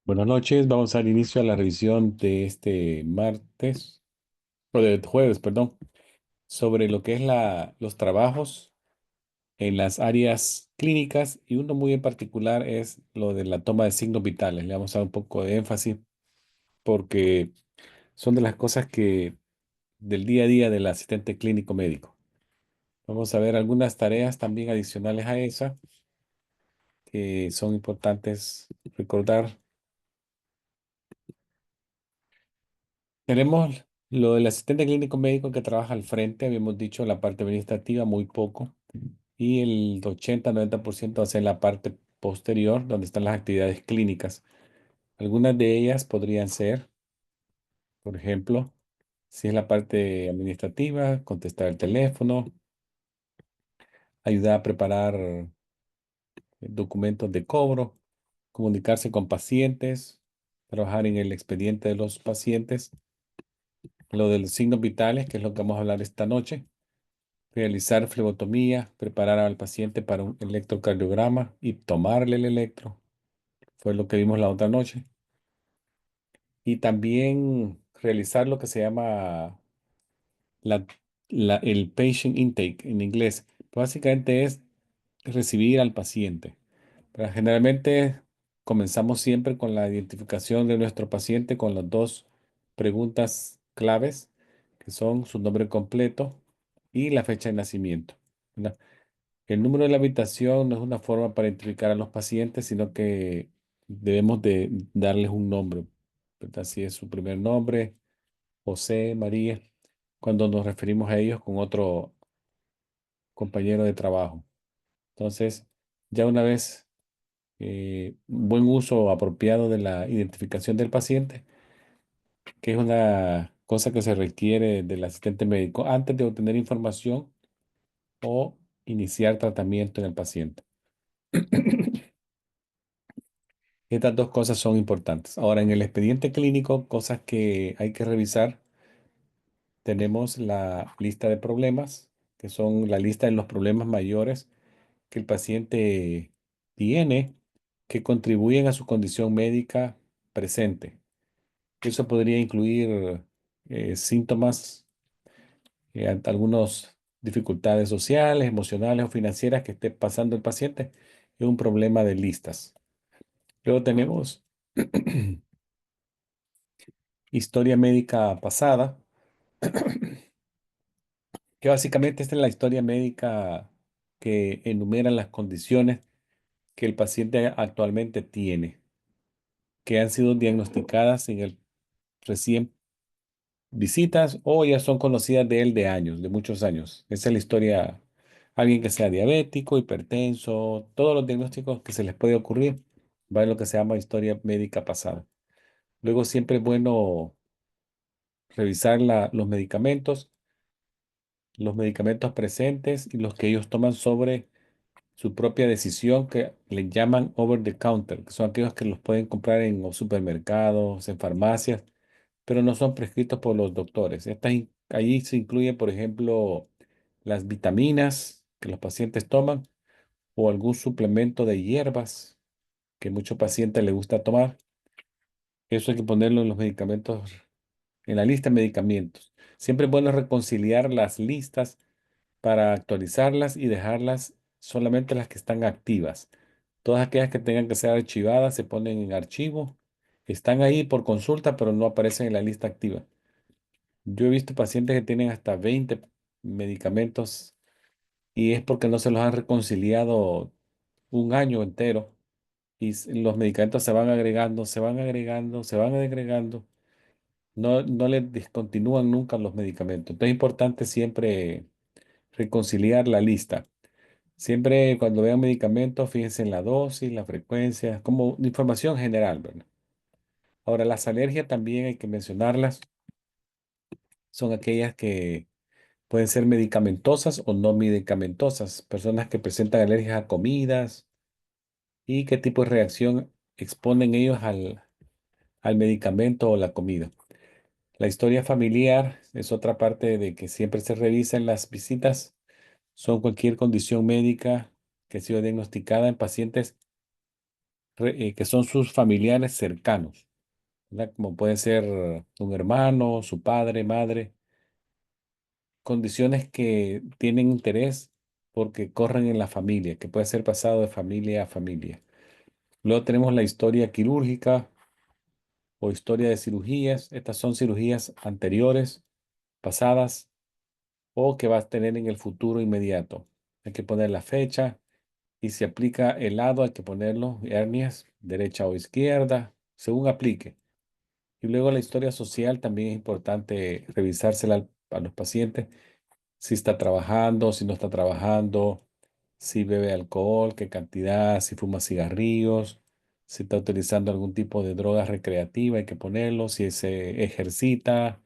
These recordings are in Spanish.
Buenas noches, vamos a dar inicio a la revisión de este martes, o de jueves, perdón, sobre lo que es los trabajos en las áreas clínicas y uno muy en particular es lo de la toma de signos vitales. Le vamos a dar un poco de énfasis porque son de las cosas que del día a día del asistente clínico médico. Vamos a ver algunas tareas también adicionales a esa que son importantes recordar. Tenemos lo del asistente clínico médico que trabaja al frente, habíamos dicho la parte administrativa, muy poco, y el 80-90% hace la parte posterior, donde están las actividades clínicas. Algunas de ellas podrían ser, por ejemplo, si es la parte administrativa, contestar el teléfono, ayudar a preparar documentos de cobro, comunicarse con pacientes, trabajar en el expediente de los pacientes, lo de los signos vitales, que es lo que vamos a hablar esta noche. Realizar flebotomía, preparar al paciente para un electrocardiograma y tomarle el electro. Fue lo que vimos la otra noche. Y también realizar lo que se llama la- el patient intake en inglés. Básicamente es recibir al paciente. Pero generalmente comenzamos siempre con la identificación de nuestro paciente con las dos preguntas claves, que son su nombre completo y la fecha de nacimiento. ¿Verdad? El número de la habitación no es una forma para identificar a los pacientes, sino que debemos de darles un nombre, ¿verdad? Si es su primer nombre, José, María, cuando nos referimos a ellos con otro compañero de trabajo. Entonces, ya una vez un buen uso apropiado de la identificación del paciente, que es una cosa que se requiere del asistente médico antes de obtener información o iniciar tratamiento en el paciente. Estas dos cosas son importantes. Ahora, en el expediente clínico, cosas que hay que revisar, tenemos la lista de problemas, que son la lista de los problemas mayores que el paciente tiene que contribuyen a su condición médica presente. Eso podría incluir síntomas, algunas dificultades sociales, emocionales o financieras que esté pasando el paciente. Es un problema de listas. Luego tenemos historia médica pasada, que básicamente esta es la historia médica que enumera las condiciones que el paciente actualmente tiene, que han sido diagnosticadas en el recién visitas o ya son conocidas de él de años, de muchos años. Esa es la historia. Alguien que sea diabético, hipertenso, todos los diagnósticos que se les puede ocurrir, va en lo que se llama historia médica pasada. Luego siempre es bueno revisar los medicamentos presentes y los que ellos toman sobre su propia decisión, que le llaman over the counter, que son aquellos que los pueden comprar en los supermercados, en farmacias, pero no son prescritos por los doctores. Allí se incluyen, por ejemplo, las vitaminas que los pacientes toman o algún suplemento de hierbas que muchos pacientes les gusta tomar. Eso hay que ponerlo en los medicamentos, en la lista de medicamentos. Siempre es bueno reconciliar las listas para actualizarlas y dejarlas solamente las que están activas. Todas aquellas que tengan que ser archivadas se ponen en archivo. Están ahí por consulta, pero no aparecen en la lista activa. Yo he visto pacientes que tienen hasta 20 medicamentos y es porque no se los han reconciliado un año entero y los medicamentos se van agregando, se van agregando, se van agregando. No les discontinúan nunca los medicamentos. Entonces es importante siempre reconciliar la lista. Siempre cuando vean medicamentos, fíjense en la dosis, la frecuencia, como información general, ¿verdad? Ahora, las alergias también hay que mencionarlas. Son aquellas que pueden ser medicamentosas o no medicamentosas. Personas que presentan alergias a comidas y qué tipo de reacción exponen ellos al medicamento o la comida. La historia familiar es otra parte de que siempre se revisa en las visitas. Son cualquier condición médica que ha sido diagnosticada en pacientes que son sus familiares cercanos, ¿verdad? Como puede ser un hermano, su padre, madre, condiciones que tienen interés porque corren en la familia, que puede ser pasado de familia a familia. Luego tenemos la historia quirúrgica o historia de cirugías. Estas son cirugías anteriores, pasadas o que vas a tener en el futuro inmediato. Hay que poner la fecha y si aplica el lado, hay que ponerlo, hernias, derecha o izquierda, según aplique. Y luego la historia social también es importante revisársela a los pacientes, si está trabajando, si no está trabajando, si bebe alcohol, qué cantidad, si fuma cigarrillos, si está utilizando algún tipo de droga recreativa, hay que ponerlo, si se ejercita,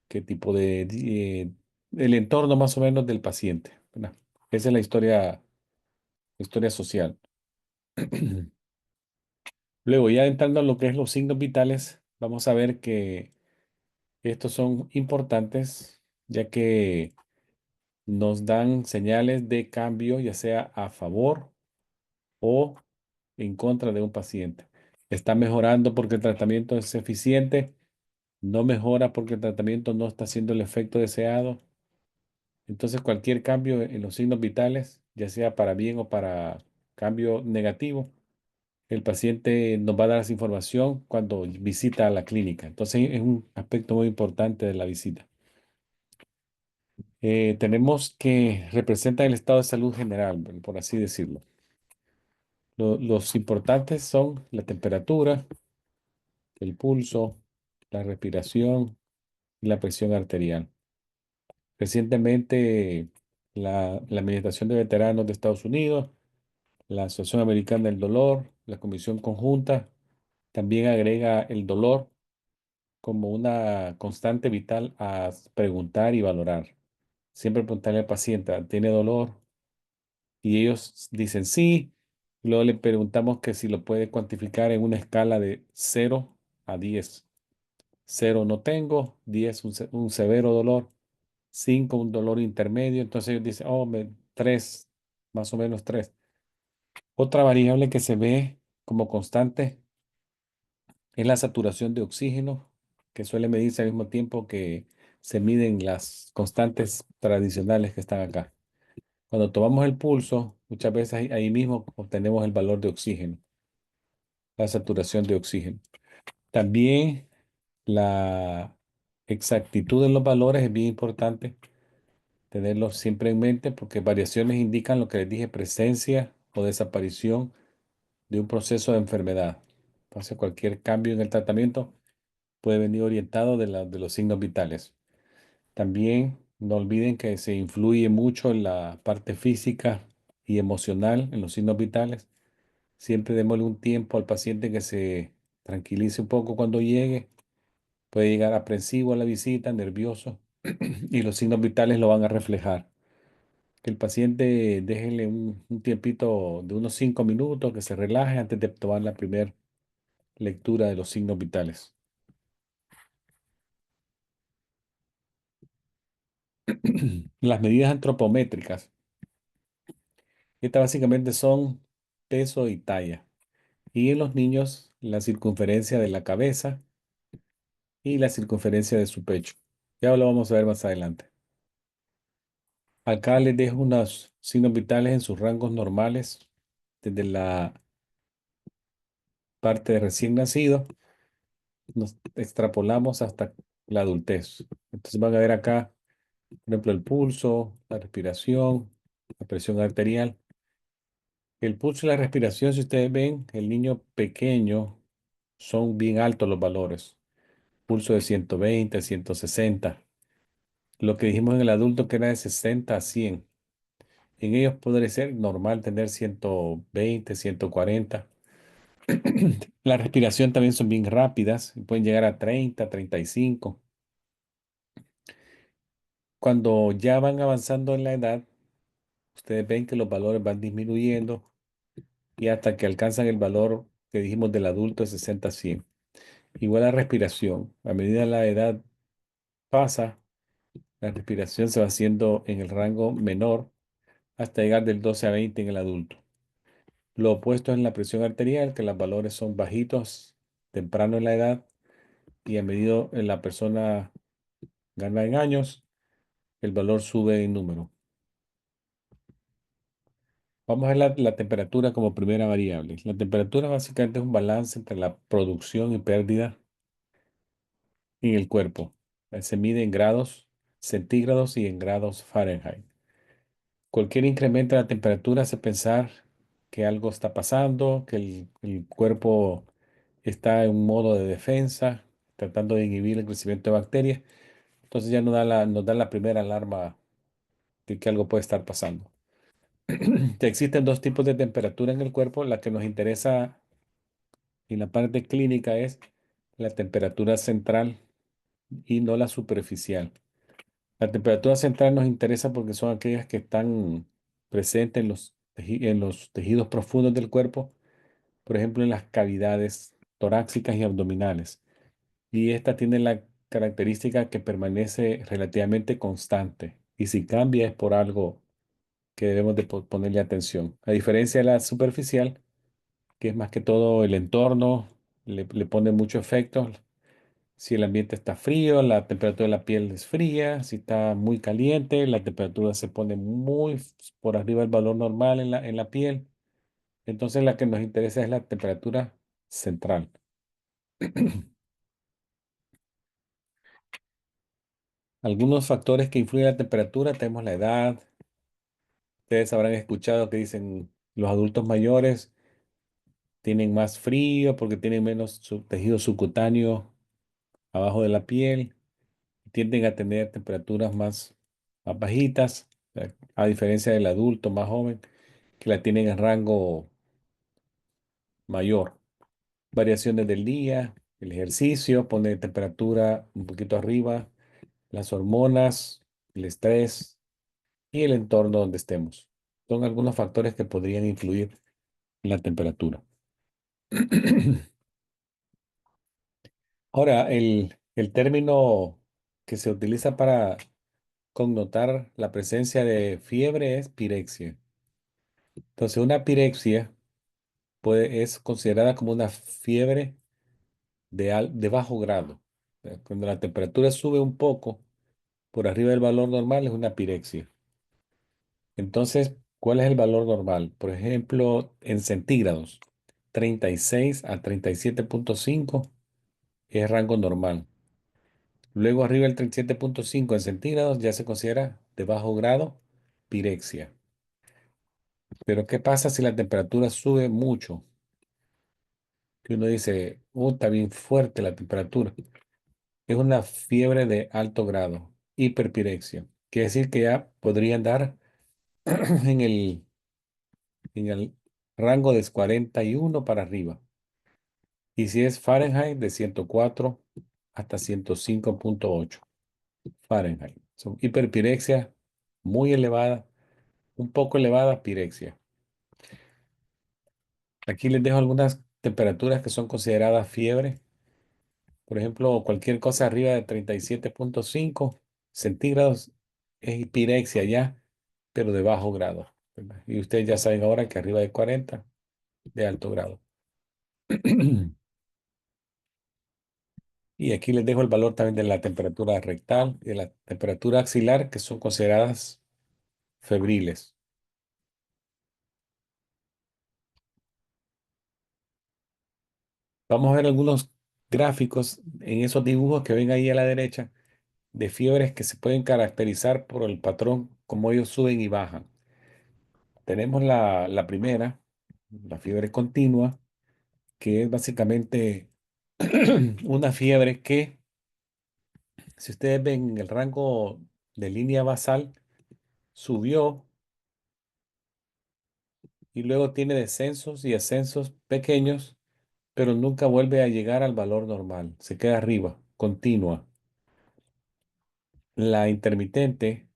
qué tipo el entorno más o menos del paciente, ¿verdad? Esa es la historia social. Luego, ya entrando a lo que es los signos vitales, vamos a ver que estos son importantes, ya que nos dan señales de cambio, ya sea a favor o en contra de un paciente. Está mejorando porque el tratamiento es eficiente, no mejora porque el tratamiento no está haciendo el efecto deseado. Entonces, cualquier cambio en los signos vitales, ya sea para bien o para cambio negativo, el paciente nos va a dar esa información cuando visita a la clínica. Entonces, es un aspecto muy importante de la visita. Tenemos que representa el estado de salud general, bueno, por así decirlo. Los importantes son la temperatura, el pulso, la respiración y la presión arterial. Recientemente, la Administración de Veteranos de Estados Unidos, la Asociación Americana del Dolor, la Comisión Conjunta, también agrega el dolor como una constante vital a preguntar y valorar. Siempre preguntarle al paciente, ¿tiene dolor? Y ellos dicen sí. Luego le preguntamos que si lo puede cuantificar en una escala de 0 a 10. 0 no tengo, 10 un severo dolor, 5 un dolor intermedio. Entonces ellos dicen, oh, 3, más o menos 3. Otra variable que se ve como constante es la saturación de oxígeno, que suele medirse al mismo tiempo que se miden las constantes tradicionales que están acá. Cuando tomamos el pulso, muchas veces ahí mismo obtenemos el valor de oxígeno, la saturación de oxígeno. También la exactitud de los valores es bien importante tenerlos siempre en mente porque variaciones indican lo que les dije, presencia o desaparición de un proceso de enfermedad. Entonces, cualquier cambio en el tratamiento puede venir orientado de los signos vitales. También no olviden que se influye mucho en la parte física y emocional en los signos vitales. Siempre démosle un tiempo al paciente que se tranquilice un poco cuando llegue. Puede llegar aprensivo a la visita, nervioso, y los signos vitales lo van a reflejar. Que el paciente déjele un tiempito de unos 5 minutos, que se relaje antes de tomar la primera lectura de los signos vitales. Las medidas antropométricas. Estas básicamente son peso y talla. Y en los niños, la circunferencia de la cabeza y la circunferencia de su pecho. Ya lo vamos a ver más adelante. Acá les dejo unos signos vitales en sus rangos normales, desde la parte de recién nacido, nos extrapolamos hasta la adultez. Entonces van a ver acá, por ejemplo, el pulso, la respiración, la presión arterial. El pulso y la respiración, si ustedes ven, el niño pequeño son bien altos los valores. Pulso de 120, 160. Lo que dijimos en el adulto que era de 60 a 100. En ellos podría ser normal tener 120, 140. La respiración también son bien rápidas, pueden llegar a 30, 35. Cuando ya van avanzando en la edad, ustedes ven que los valores van disminuyendo y hasta que alcanzan el valor que dijimos del adulto de 60 a 100. Igual la respiración, a medida la edad pasa, la respiración se va haciendo en el rango menor hasta llegar del 12 a 20 en el adulto. Lo opuesto es la presión arterial, que los valores son bajitos temprano en la edad y a medida que la persona gana en años, el valor sube en número. Vamos a ver la temperatura como primera variable. La temperatura básicamente es un balance entre la producción y pérdida en el cuerpo. Se mide en grados centígrados y en grados Fahrenheit. Cualquier incremento en la temperatura hace pensar que algo está pasando, que el cuerpo está en un modo de defensa, tratando de inhibir el crecimiento de bacterias. Entonces ya nos da la primera alarma de que algo puede estar pasando. Existen dos tipos de temperatura en el cuerpo. La que nos interesa en la parte clínica es la temperatura central y no la superficial. La temperatura central nos interesa porque son aquellas que están presentes en en los tejidos profundos del cuerpo, por ejemplo, en las cavidades torácicas y abdominales. Y esta tiene la característica que permanece relativamente constante. Y si cambia es por algo que debemos de ponerle atención. A diferencia de la superficial, que es más que todo el entorno, le pone mucho efecto. Si el ambiente está frío, la temperatura de la piel es fría. Si está muy caliente, la temperatura se pone por arriba del valor normal en en la piel. Entonces la que nos interesa es la temperatura central. Algunos factores que influyen en la temperatura, tenemos la edad. Ustedes habrán escuchado que dicen los adultos mayores tienen más frío porque tienen menos tejido subcutáneo abajo de la piel. Tienden a tener temperaturas más bajitas, a diferencia del adulto más joven, que la tienen en rango mayor. Variaciones del día, el ejercicio pone temperatura un poquito arriba, las hormonas, el estrés y el entorno donde estemos. Son algunos factores que podrían influir en la temperatura. Ahora, el término que se utiliza para connotar la presencia de fiebre es pirexia. Entonces, una pirexia es considerada como una fiebre de bajo grado. O sea, cuando la temperatura sube un poco por arriba del valor normal es una pirexia. Entonces, ¿cuál es el valor normal? Por ejemplo, en centígrados, 36 a 37,5 es rango normal. Luego arriba del 37,5 en centígrados ya se considera de bajo grado pirexia. Pero ¿qué pasa si la temperatura sube mucho? Que uno dice, está bien fuerte la temperatura. Es una fiebre de alto grado, hiperpirexia. Quiere decir que ya podría andar en en el rango de 41 para arriba. Y si es Fahrenheit, de 104 hasta 105,8 Fahrenheit. Son hiperpirexia muy elevada, un poco elevada pirexia. Aquí les dejo algunas temperaturas que son consideradas fiebre. Por ejemplo, cualquier cosa arriba de 37,5 centígrados es pirexia ya, pero de bajo grado, ¿verdad? Y ustedes ya saben ahora que arriba de 40, de alto grado. Y aquí les dejo el valor también de la temperatura rectal y de la temperatura axilar, que son consideradas febriles. Vamos a ver algunos gráficos en esos dibujos que ven ahí a la derecha de fiebres que se pueden caracterizar por el patrón como ellos suben y bajan. Tenemos la primera, la fiebre continua, que es básicamente una fiebre que, si ustedes ven en el rango de línea basal, subió y luego tiene descensos y ascensos pequeños, pero nunca vuelve a llegar al valor normal, se queda arriba, continua. La intermitente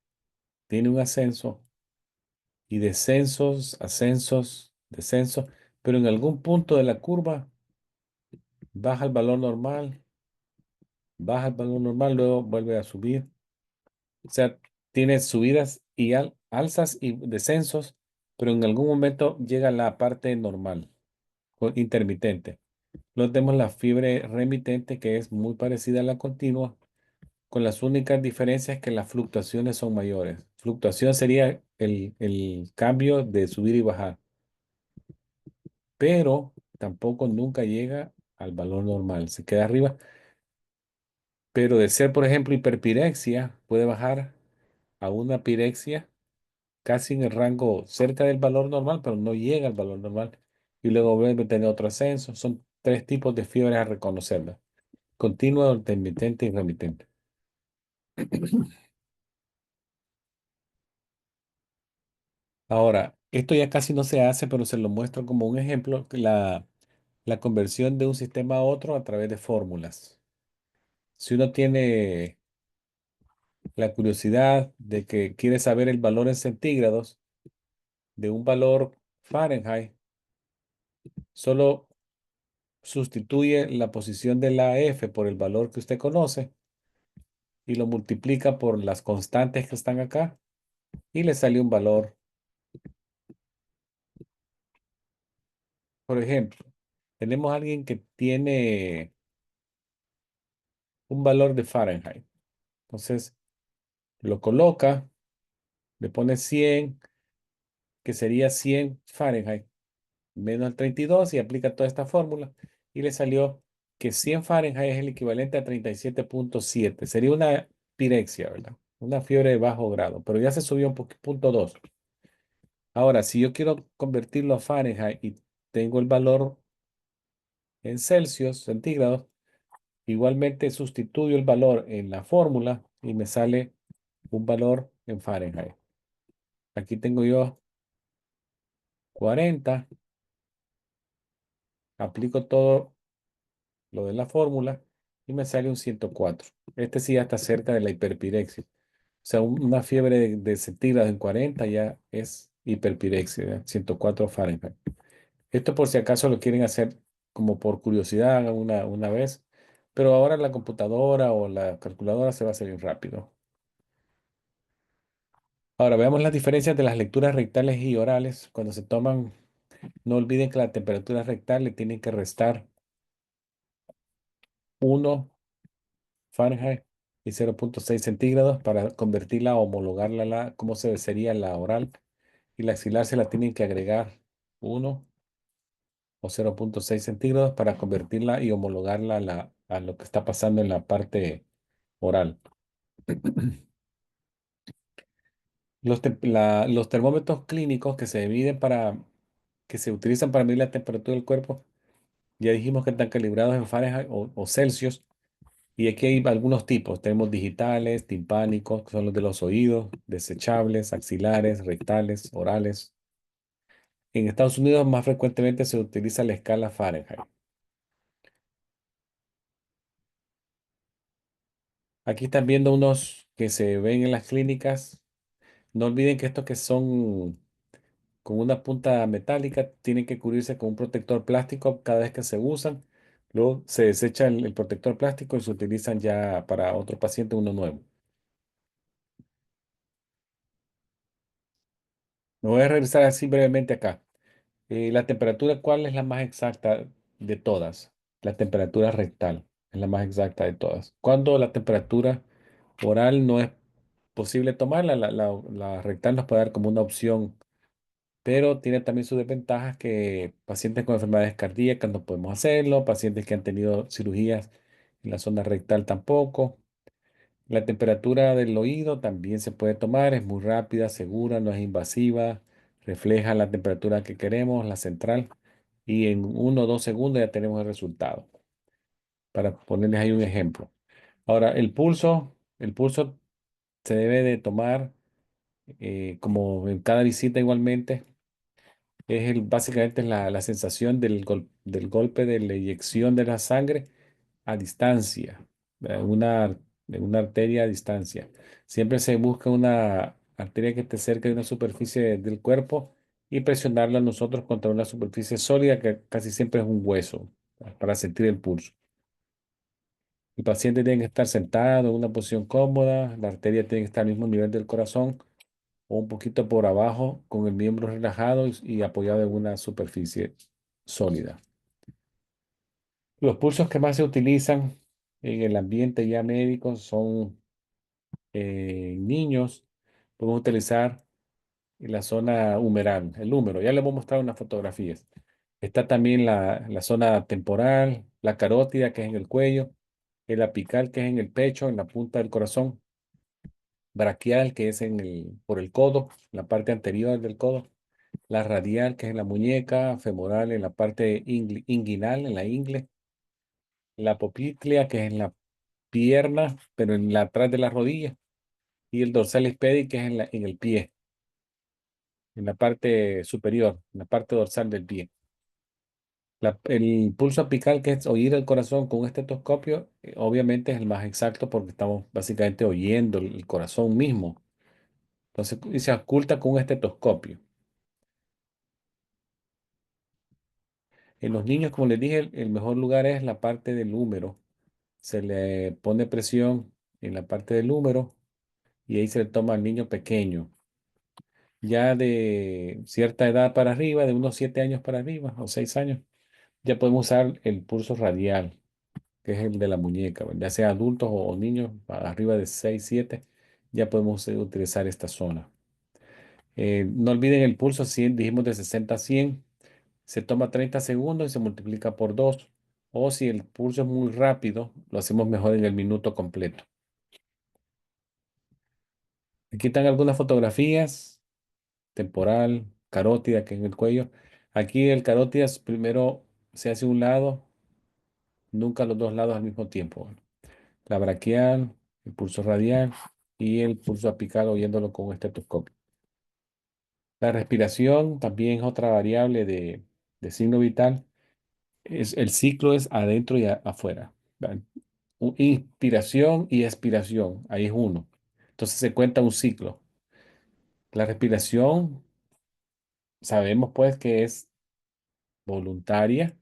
tiene un ascenso y descensos, ascensos, descensos, pero en algún punto de la curva baja el valor normal, baja el valor normal, luego vuelve a subir. O sea, tiene subidas y alzas y descensos, pero en algún momento llega la parte normal o intermitente. Luego tenemos la fiebre remitente, que es muy parecida a la continua, con las únicas diferencias que las fluctuaciones son mayores. Fluctuación sería el cambio de subir y bajar, pero tampoco nunca llega al valor normal, se queda arriba, pero de ser, por ejemplo, hiperpirexia, puede bajar a una pirexia casi en el rango cerca del valor normal, pero no llega al valor normal. Y luego vuelve a tener otro ascenso. Son tres tipos de fiebres a reconocerlas: continua, intermitente y remitente. Ahora, esto ya casi no se hace, pero se lo muestro como un ejemplo, que la conversión de un sistema a otro a través de fórmulas. Si uno tiene la curiosidad de que quiere saber el valor en centígrados de un valor Fahrenheit, solo sustituye la posición de la F por el valor que usted conoce y lo multiplica por las constantes que están acá y le sale un valor. Por ejemplo, tenemos a alguien que tiene un valor de Fahrenheit. Entonces, lo coloca, le pone 100, que sería 100 Fahrenheit, menos el 32 y aplica toda esta fórmula y le salió que 100 Fahrenheit es el equivalente a 37,7. Sería una pirexia, ¿verdad? Una fiebre de bajo grado, pero ya se subió un poquito, punto 2. Ahora, si yo quiero convertirlo a Fahrenheit y tengo el valor en Celsius, centígrados, igualmente sustituyo el valor en la fórmula y me sale un valor en Fahrenheit. Aquí tengo yo 40, aplico todo lo de la fórmula y me sale un 104. Este sí ya está cerca de la hiperpirexia. O sea, una fiebre de centígrados en 40 ya es hiperpirexia, ¿ya? 104 Fahrenheit. Esto por si acaso lo quieren hacer como por curiosidad, hagan una vez, pero ahora la computadora o la calculadora se va a hacer bien rápido. Ahora veamos las diferencias de las lecturas rectales y orales. Cuando se toman, no olviden que la temperatura rectal le tienen que restar 1 Fahrenheit y 0,6 centígrados para convertirla o homologarla a cómo se sería la oral. Y la axilar se la tienen que agregar 1 o 0,6 centígrados para convertirla y homologarla a lo que está pasando en la parte oral. Los termómetros clínicos que se utilizan para medir la temperatura del cuerpo, ya dijimos que están calibrados en Fahrenheit o Celsius. Y aquí hay algunos tipos. Tenemos digitales, timpánicos, que son los de los oídos, desechables, axilares, rectales, orales. En Estados Unidos más frecuentemente se utiliza la escala Fahrenheit. Aquí están viendo unos que se ven en las clínicas. No olviden que estos que son con una punta metálica tienen que cubrirse con un protector plástico cada vez que se usan. Luego se desecha el protector plástico y se utilizan ya para otro paciente uno nuevo. Me voy a regresar así brevemente acá. La temperatura, ¿cuál es la más exacta de todas? La temperatura rectal es la más exacta de todas. Cuando la temperatura oral no es posible tomarla, la rectal nos puede dar como una opción, pero tiene también sus desventajas, que pacientes con enfermedades cardíacas no podemos hacerlo, pacientes que han tenido cirugías en la zona rectal tampoco. La temperatura del oído también se puede tomar, es muy rápida, segura, no es invasiva, refleja la temperatura que queremos, la central, y en 1 o 2 segundos ya tenemos el resultado, para ponerles ahí un ejemplo. Ahora, el pulso se debe de tomar como en cada visita igualmente. Básicamente es la sensación del golpe de la inyección de la sangre a distancia, en una arteria a distancia. Siempre se busca una arteria que esté cerca de una superficie del cuerpo y presionarla nosotros contra una superficie sólida que casi siempre es un hueso para sentir el pulso. El paciente tiene que estar sentado en una posición cómoda, la arteria tiene que estar al mismo nivel del corazón o un poquito por abajo con el miembro relajado y apoyado en una superficie sólida. Los pulsos que más se utilizan en el ambiente ya médico son niños. Podemos utilizar en la zona humeral, el húmero. Ya les voy a mostrar unas fotografías. Está también la zona temporal, la carótida, que es en el cuello, el apical, que es en el pecho, en la punta del corazón, braquial, que es por el codo, en la parte anterior del codo, la radial, que es en la muñeca, femoral, en la parte inguinal, en la ingle, la poplitea, que es en la pierna, pero atrás de la rodilla, y el dorsal expedi, que es en el pie, en la parte superior, en la parte dorsal del pie. El pulso apical, que es oír el corazón con un estetoscopio, obviamente es el más exacto porque estamos básicamente oyendo el corazón mismo. Entonces, y se oculta con un estetoscopio. En los niños, como les dije, el mejor lugar es la parte del húmero. Se le pone presión en la parte del húmero y ahí se le toma al niño pequeño. Ya de cierta edad para arriba, de unos 7 años para arriba o 6 años, ya podemos usar el pulso radial, que es el de la muñeca, ya sea adultos o niños arriba de 6 7 ya podemos utilizar esta zona. No olviden el pulso, 100, dijimos de 60 a 100, se toma 30 segundos y se multiplica por 2. O si el pulso es muy rápido, lo hacemos mejor en el minuto completo. Aquí están algunas fotografías, temporal, carótida, que es en el cuello. Aquí el carótida primero se hace un lado, nunca los dos lados al mismo tiempo. La braquial, el pulso radial y el pulso apical oyéndolo con un estetoscopio. La respiración también es otra variable de signo vital. El ciclo es adentro y afuera. ¿Verdad? Inspiración y expiración, ahí es uno. Entonces se cuenta un ciclo. La respiración, sabemos pues que es voluntaria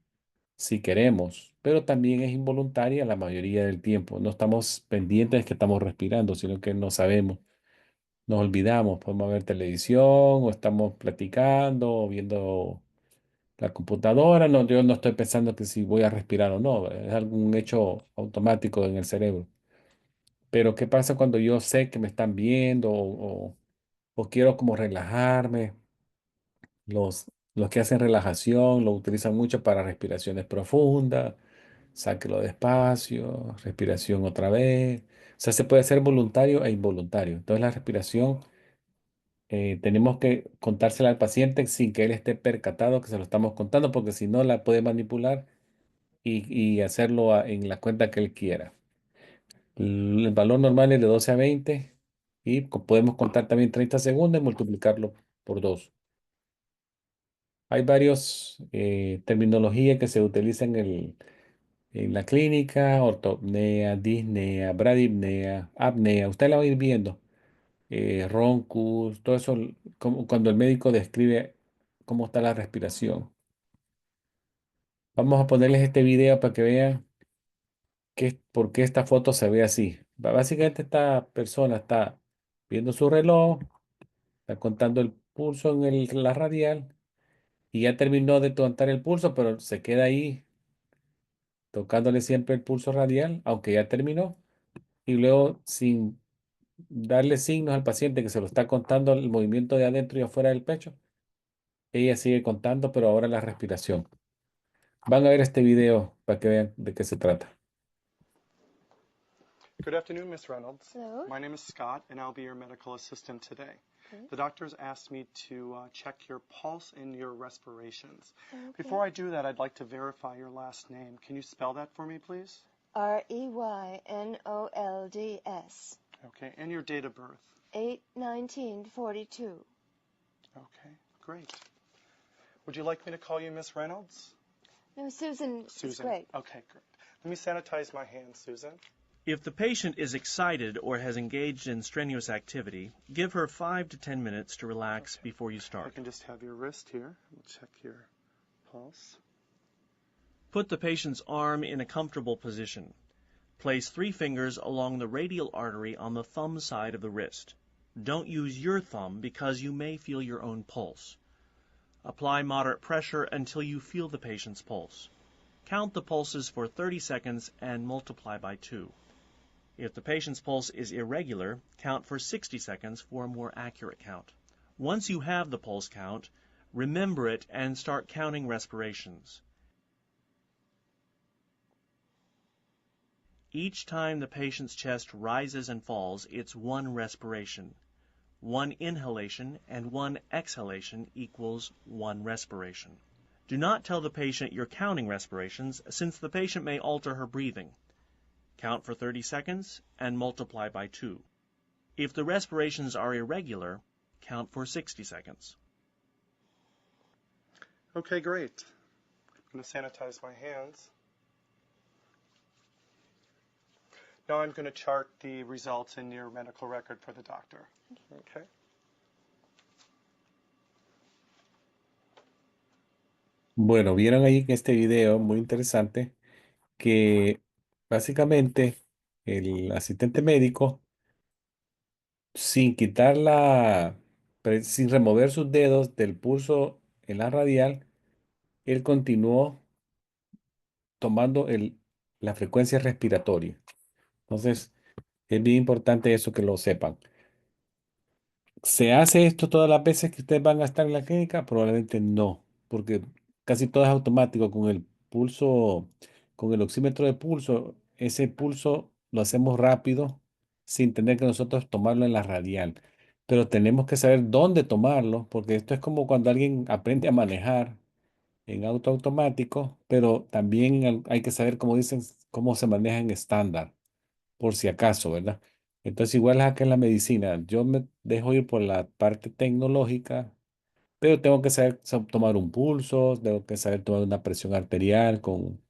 si queremos, pero también es involuntaria la mayoría del tiempo. No estamos pendientes de que estamos respirando, sino que no sabemos. Nos olvidamos, podemos ver televisión o estamos platicando o viendo la computadora. No, yo no estoy pensando que si voy a respirar o no, es algún hecho automático en el cerebro. Pero ¿qué pasa cuando yo sé que me están viendo o quiero como relajarme? Los que hacen relajación lo utilizan mucho para respiraciones profundas, sáquelo despacio, respiración otra vez. O sea, se puede hacer voluntario e involuntario. Entonces la respiración tenemos que contársela al paciente sin que él esté percatado que se lo estamos contando, porque si no la puede manipular y hacerlo en la cuenta que él quiera. El valor normal es de 12 a 20 y podemos contar también 30 segundos y multiplicarlo por 2. Hay varios terminologías que se utilizan en la clínica: ortopnea, disnea, bradipnea, apnea. Usted la va a ir viendo. Roncus, todo eso, como cuando el médico describe cómo está la respiración. Vamos a ponerles este video para que vean por qué esta foto se ve así. Básicamente esta persona está viendo su reloj, está contando el pulso en la radial y ya terminó de contar el pulso, pero se queda ahí tocándole siempre el pulso radial, aunque ya terminó, y luego sin darle signos al paciente que se lo está contando el movimiento de adentro y afuera del pecho, ella sigue contando, pero ahora la respiración. Van a ver este video para que vean de qué se trata. Good afternoon, Ms. Reynolds. Hello. My name is Scott, and I'll be your medical assistant today. Okay. The doctor's asked me to check your pulse and your respirations. Okay. Before I do that, I'd like to verify your last name. Can you spell that for me, please? Reynolds. Okay, and your date of birth. 8/1942. Okay, great. Would you like me to call you Miss Reynolds? No, Susan. Susan. It's great. Okay, great. Let me sanitize my hands, Susan. If the patient is excited or has engaged in strenuous activity, give her 5 to 10 minutes to relax before you I start. can just have your wrist here. We'll check your pulse. Put the patient's arm in a comfortable position. Place 3 fingers along the radial artery on the thumb side of the wrist. Don't use your thumb because you may feel your own pulse. Apply moderate pressure until you feel the patient's pulse. Count the pulses for 30 seconds and multiply by 2. If the patient's pulse is irregular, count for 60 seconds for a more accurate count. Once you have the pulse count, remember it and start counting respirations. Each time the patient's chest rises and falls, it's one respiration. One inhalation and one exhalation equals one respiration. Do not tell the patient you're counting respirations, since the patient may alter her breathing. Count for 30 seconds and multiply by 2. If the respirations are irregular, count for 60 seconds. Okay, great. I'm going to sanitize my hands. Now I'm going to chart the results in your medical record for the doctor. Okay. Bueno, vieron ahí en este video muy interesante que básicamente el asistente médico, sin quitar sin remover sus dedos del pulso en la radial, él continuó tomando la frecuencia respiratoria. Entonces, es bien importante eso que lo sepan. ¿Se hace esto todas las veces que ustedes van a estar en la clínica? Probablemente no, porque casi todo es automático con el pulso, con el oxímetro de pulso. Ese pulso lo hacemos rápido sin tener que nosotros tomarlo en la radial. Pero tenemos que saber dónde tomarlo, porque esto es como cuando alguien aprende a manejar en auto automático, pero también hay que saber, como dicen, cómo se maneja en estándar por si acaso, ¿verdad? Entonces, igual es acá en la medicina, yo me dejo ir por la parte tecnológica, pero tengo que saber tomar un pulso, tengo que saber tomar una presión arterial con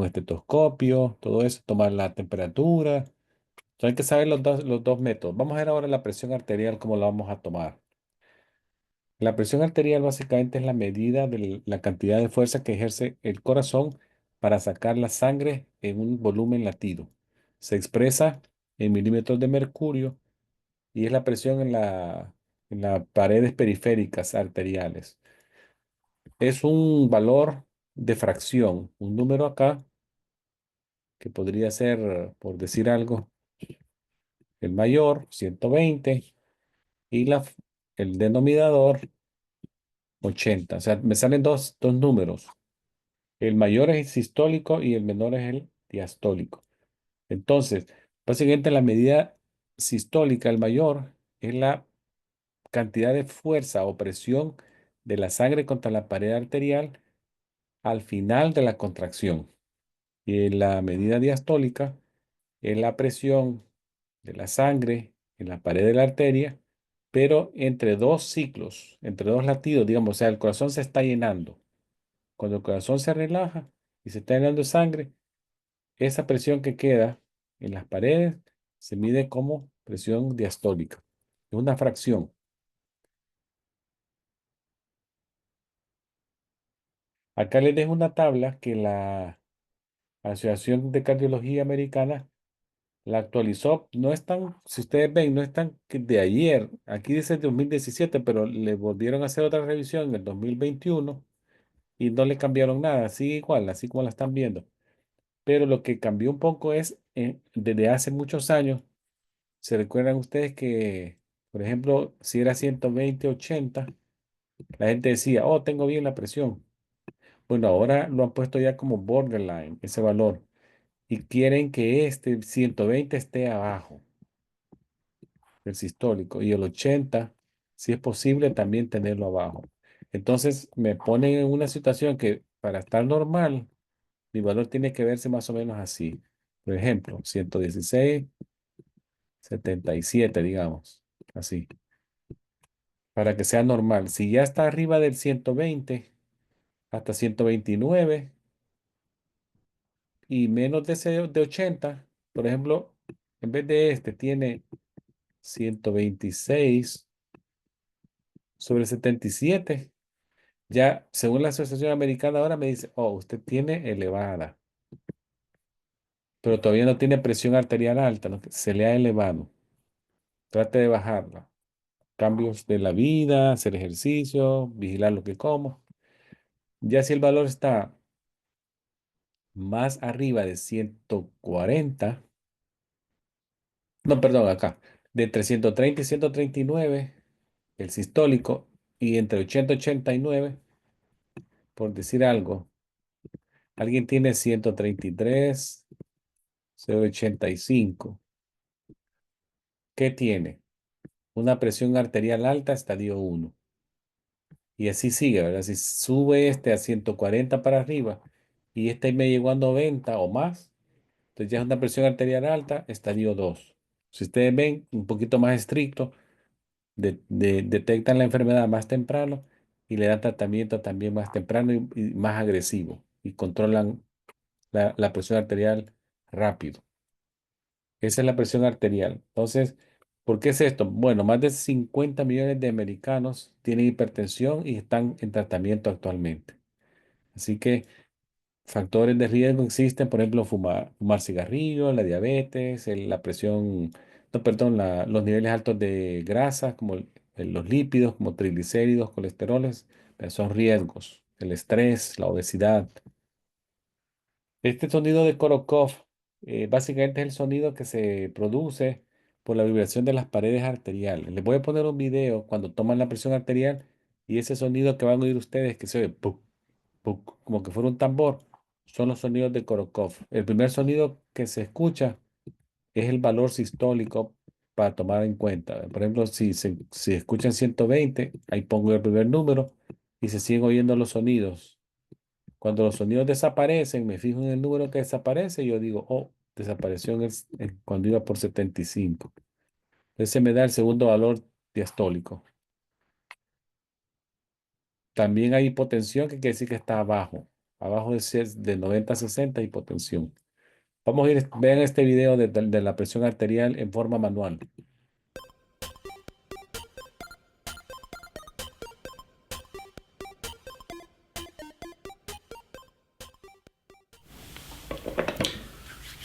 estetoscopio, todo eso, tomar la temperatura. Entonces, hay que saber los dos métodos. Vamos a ver ahora la presión arterial, cómo la vamos a tomar. La presión arterial básicamente es la medida de la cantidad de fuerza que ejerce el corazón para sacar la sangre en un volumen latido. Se expresa en milímetros de mercurio y es la presión en las paredes periféricas arteriales. Es un valor de fracción, un número acá que podría ser, por decir algo, el mayor, 120, y el denominador, 80. O sea, me salen dos números. El mayor es el sistólico y el menor es el diastólico. Entonces, básicamente la medida sistólica, el mayor, es la cantidad de fuerza o presión de la sangre contra la pared arterial al final de la contracción. Y la medida diastólica es la presión de la sangre en la pared de la arteria, pero entre dos ciclos, entre dos latidos, digamos, o sea, el corazón se está llenando. Cuando el corazón se relaja y se está llenando de sangre, esa presión que queda en las paredes se mide como presión diastólica. Es una fracción. Acá les dejo una tabla que la Asociación de Cardiología Americana la actualizó. No es tan, si ustedes ven, no es tan que de ayer. Aquí dice 2017, pero le volvieron a hacer otra revisión en el 2021 y no le cambiaron nada. Sigue igual, así como la están viendo. Pero lo que cambió un poco es, desde hace muchos años, ¿se recuerdan ustedes que, por ejemplo, si era 120/80, la gente decía, oh, tengo bien la presión? Bueno, ahora lo han puesto ya como borderline, ese valor, y quieren que este 120 esté abajo del sistólico y el 80, si es posible, también tenerlo abajo. Entonces me ponen en una situación que para estar normal, mi valor tiene que verse más o menos así. Por ejemplo, 116/77, digamos, así, para que sea normal. Si ya está arriba del 120 hasta 129 y menos de 80, por ejemplo, en vez de este tiene 126/77, ya según la Asociación Americana ahora me dice, oh, usted tiene elevada, pero todavía no tiene presión arterial alta, ¿no? Se le ha elevado. Trate de bajarla. cambios de la vida, hacer ejercicio, vigilar lo que como. Ya si el valor está más arriba de 140, no, perdón, acá, de entre 130 y 139, el sistólico, y entre 80 y 89, por decir algo, alguien tiene 133, 0,85. ¿Qué tiene? Una presión arterial alta, estadio 1. Y así sigue, ¿verdad? Si sube este a 140 para arriba y este me llegó a 90 o más, entonces ya es una presión arterial alta, estadio 2. Si ustedes ven, un poquito más estricto, detectan la enfermedad más temprano y le dan tratamiento también más temprano y más agresivo y controlan la presión arterial rápido. Esa es la presión arterial. Entonces, ¿por qué es esto? Bueno, más de 50 millones de americanos tienen hipertensión y están en tratamiento actualmente. Así que factores de riesgo existen, por ejemplo, fumar cigarrillo, la diabetes, la presión, no, perdón, los niveles altos de grasa, como los lípidos, como triglicéridos, colesteroles, son riesgos. El estrés, la obesidad. Este sonido de Korokov básicamente es el sonido que se produce por la vibración de las paredes arteriales. Les voy a poner un video cuando toman la presión arterial y ese sonido que van a oír ustedes que se oye puk, puk, como que fuera un tambor, son los sonidos de Korokov. El primer sonido que se escucha es el valor sistólico para tomar en cuenta. Por ejemplo, si escuchan 120, ahí pongo el primer número y se siguen oyendo los sonidos. Cuando los sonidos desaparecen, me fijo en el número que desaparece y yo digo, oh, desapareció cuando iba por 75. Ese me da el segundo valor diastólico. También hay hipotensión, que quiere decir que está abajo. Abajo de 90 a 60, hipotensión. Vamos a ir, vean este video de la presión arterial en forma manual.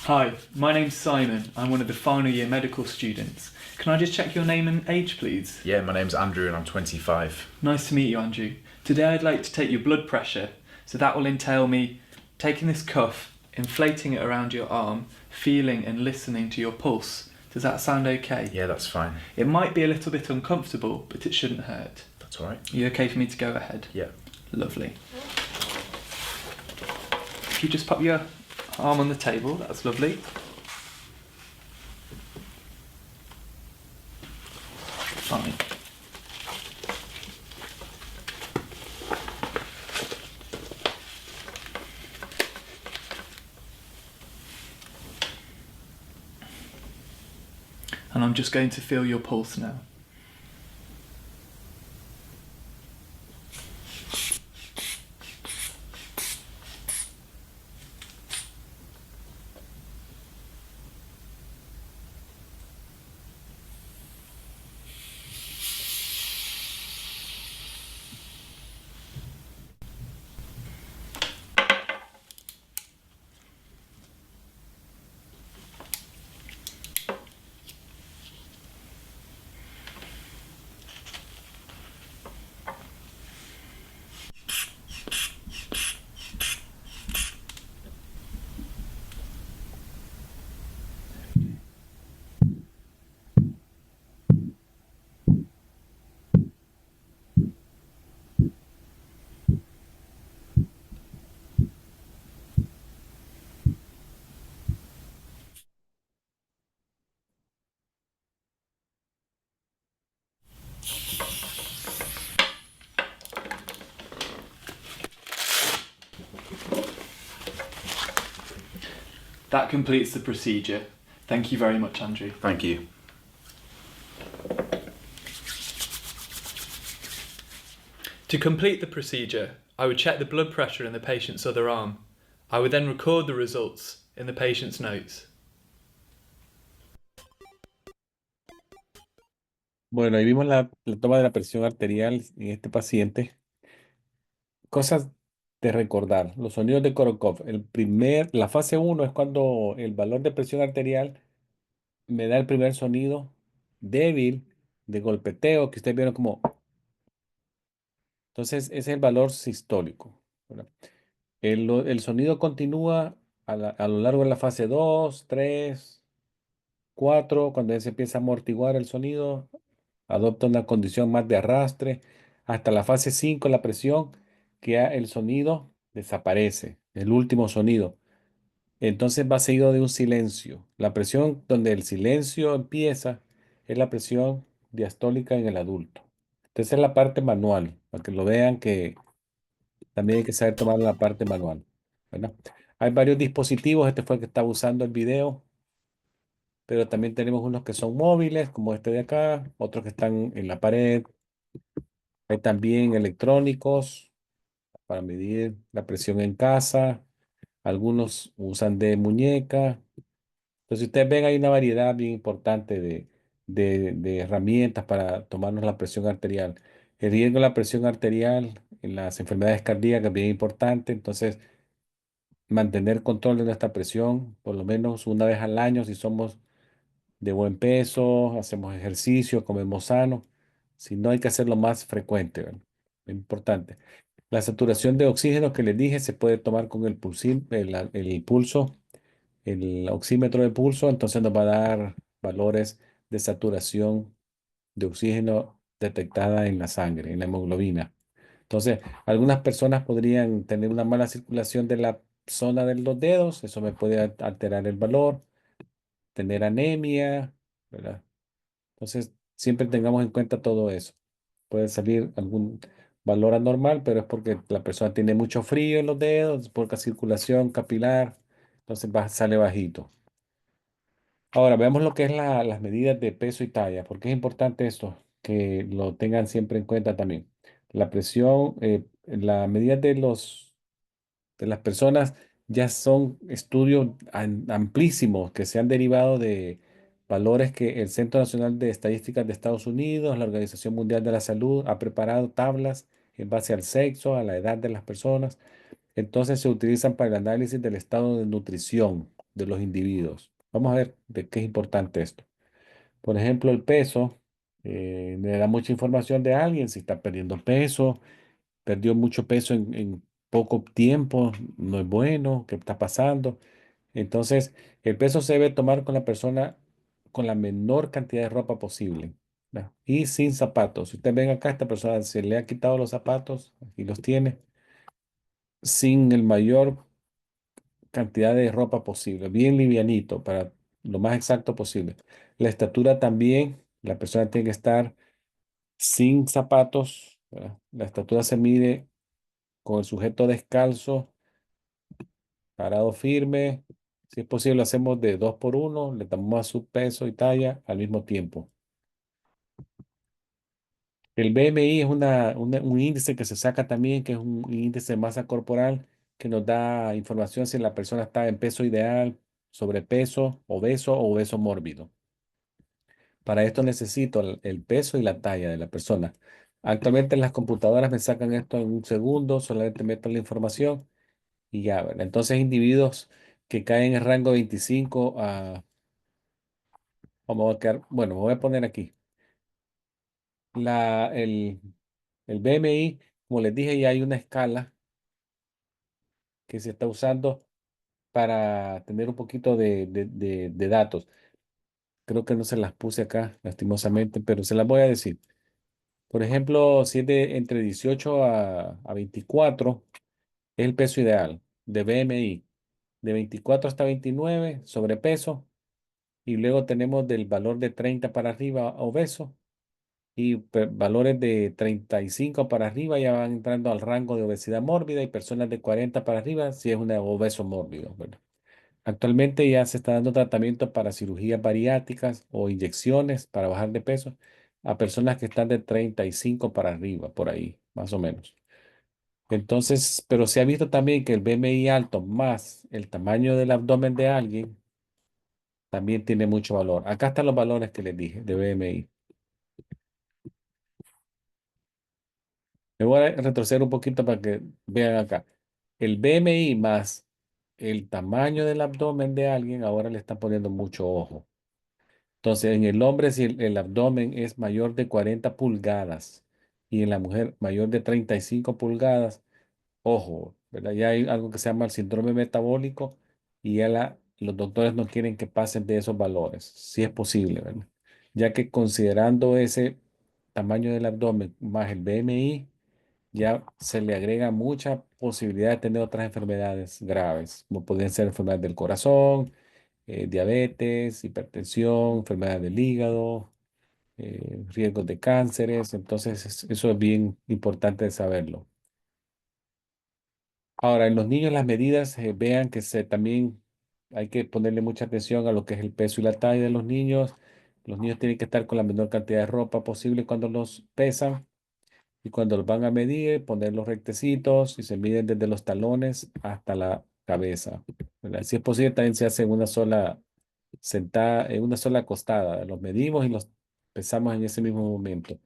Hi, my name's Simon. I'm one of the final year medical students. Can I just check your name and age, please? Yeah, my name's Andrew and I'm 25. Nice to meet you, Andrew. Today I'd like to take your blood pressure, so that will entail me taking this cuff, inflating it around your arm, feeling and listening to your pulse. Does that sound okay? Yeah, that's fine. It might be a little bit uncomfortable, but it shouldn't hurt. That's all right. Are you okay for me to go ahead? Yeah. Lovely. If you just pop your arm on the table, that's lovely. Fine. And I'm just going to feel your pulse now. That completes the procedure. Thank you very much, Andrew. Thank you. To complete the procedure, I would check the blood pressure in the patient's other arm. I would then record the results in the patient's notes. Bueno, ahí vimos la toma de la presión arterial en este paciente. Cosas de recordar. Los sonidos de Korokov. La fase 1 es cuando el valor de presión arterial me da el primer sonido débil de golpeteo que ustedes vieron como. Entonces, ese es el valor sistólico, ¿verdad? El sonido continúa a lo largo de la fase 2, 3, 4, cuando ya se empieza a amortiguar el sonido, adopta una condición más de arrastre, hasta la fase 5, la presión, que ya el sonido desaparece, el último sonido. Entonces va seguido de un silencio. La presión donde el silencio empieza es la presión diastólica en el adulto. Entonces es la parte manual, para que lo vean que también hay que saber tomar la parte manual, ¿verdad? Hay varios dispositivos, este fue el que estaba usando el video, pero también tenemos unos que son móviles, como este de acá, otros que están en la pared. Hay también electrónicos para medir la presión en casa. Algunos usan de muñeca. Entonces, ustedes ven, hay una variedad bien importante de herramientas para tomarnos la presión arterial. El riesgo de la presión arterial en las enfermedades cardíacas es bien importante. Entonces, mantener control de nuestra presión, por lo menos una vez al año, si somos de buen peso, hacemos ejercicio, comemos sano. Si no, hay que hacerlo más frecuente, ¿verdad? Es importante. La saturación de oxígeno que les dije se puede tomar con el pulso, el oxímetro de pulso, entonces nos va a dar valores de saturación de oxígeno detectada en la sangre, en la hemoglobina. Entonces, algunas personas podrían tener una mala circulación de la zona de los dedos, eso me puede alterar el valor, tener anemia, ¿verdad? Entonces, siempre tengamos en cuenta todo eso. Puede salir algún valor anormal, pero es porque la persona tiene mucho frío en los dedos, poca circulación capilar, entonces sale bajito. Ahora, veamos lo que es las medidas de peso y talla, porque es importante esto, que lo tengan siempre en cuenta también. La presión, la medida de las personas ya son estudios amplísimos que se han derivado de valores que el Centro Nacional de Estadísticas de Estados Unidos, la Organización Mundial de la Salud, ha preparado tablas en base al sexo, a la edad de las personas. Entonces se utilizan para el análisis del estado de nutrición de los individuos. Vamos a ver de qué es importante esto. Por ejemplo, el peso le da mucha información de alguien, si está perdiendo peso, perdió mucho peso en poco tiempo, no es bueno, ¿qué está pasando? Entonces, el peso se debe tomar con la persona con la menor cantidad de ropa posible, ¿verdad? Y sin zapatos. Si ustedes ven acá, esta persona se le ha quitado los zapatos y los tiene sin el mayor cantidad de ropa posible, bien livianito para lo más exacto posible. La estatura también, la persona tiene que estar sin zapatos, ¿verdad? La estatura se mide con el sujeto descalzo, parado firme. Si es posible, hacemos de 2 por 1, le damos su peso y talla al mismo tiempo. El BMI es un índice que se saca también, que es un índice de masa corporal que nos da información si la persona está en peso ideal, sobrepeso, obeso o obeso mórbido. Para esto necesito el peso y la talla de la persona. Actualmente las computadoras me sacan esto en un segundo, solamente meto la información y ya, ¿verdad? Entonces, individuos que caen en el rango 25 a, vamos a quedar, bueno, me voy a poner aquí. La, el, el BMI, como les dije, ya hay una escala que se está usando para tener un poquito de datos. Creo que no se las puse acá, lastimosamente, pero se las voy a decir. Por ejemplo, si es de entre 18 a 24, es el peso ideal de BMI. De 24 hasta 29, sobrepeso. Y luego tenemos del valor de 30 para arriba, obeso. Y valores de 35 para arriba ya van entrando al rango de obesidad mórbida. Y personas de 40 para arriba, si es un obeso mórbido, ¿verdad? Actualmente ya se está dando tratamiento para cirugías bariátricas o inyecciones para bajar de peso a personas que están de 35 para arriba, por ahí, más o menos. Entonces, pero se ha visto también que el BMI alto más el tamaño del abdomen de alguien también tiene mucho valor. Acá están los valores que les dije de BMI. Me voy a retroceder un poquito para que vean acá. El BMI más el tamaño del abdomen de alguien ahora le está poniendo mucho ojo. Entonces, en el hombre, si el abdomen es mayor de 40 pulgadas y en la mujer mayor de 35 pulgadas, ojo, ¿verdad? Ya hay algo que se llama el síndrome metabólico y los doctores no quieren que pasen de esos valores, si es posible, ¿verdad? Ya que considerando ese tamaño del abdomen más el BMI, ya se le agrega mucha posibilidad de tener otras enfermedades graves, como pueden ser enfermedades del corazón, diabetes, hipertensión, enfermedades del hígado, riesgos de cánceres. Entonces, eso es bien importante de saberlo. Ahora, en los niños las medidas, vean que también hay que ponerle mucha atención a lo que es el peso y la talla de los niños. Los niños tienen que estar con la menor cantidad de ropa posible cuando los pesan. Y cuando los van a medir, poner los rectecitos y se miden desde los talones hasta la cabeza, ¿verdad? Si es posible, también se hace en una sola sentada, en una sola acostada. Los medimos y los pesamos en ese mismo momento.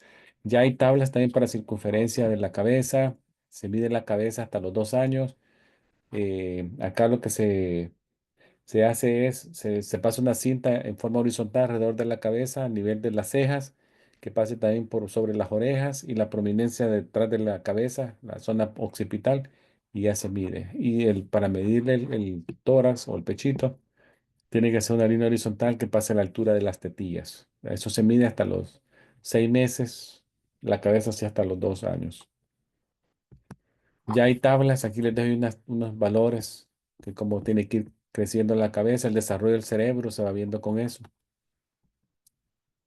Ya hay tablas también para circunferencia de la cabeza. Se mide la cabeza hasta los 2 años. Acá lo que se hace es, se pasa una cinta en forma horizontal alrededor de la cabeza, a nivel de las cejas, que pase también por sobre las orejas y la prominencia detrás de la cabeza, la zona occipital, y ya se mide. Y para medirle el tórax o el pechito, tiene que ser una línea horizontal que pase a la altura de las tetillas. Eso se mide hasta los 6 meses, la cabeza sí hasta los 2 años. Ya hay tablas, aquí les doy unos valores que como tiene que ir creciendo la cabeza, el desarrollo del cerebro se va viendo con eso.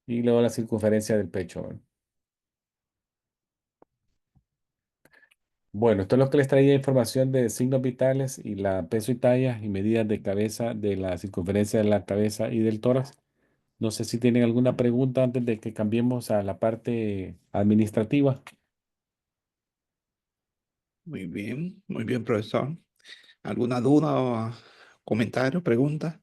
Y luego la circunferencia del pecho, ¿verdad? Bueno, esto es lo que les traía información de signos vitales y la peso y talla y medidas de cabeza, de la circunferencia de la cabeza y del tórax. No sé si tienen alguna pregunta antes de que cambiemos a la parte administrativa. Muy bien, profesor. ¿Alguna duda o comentario, pregunta?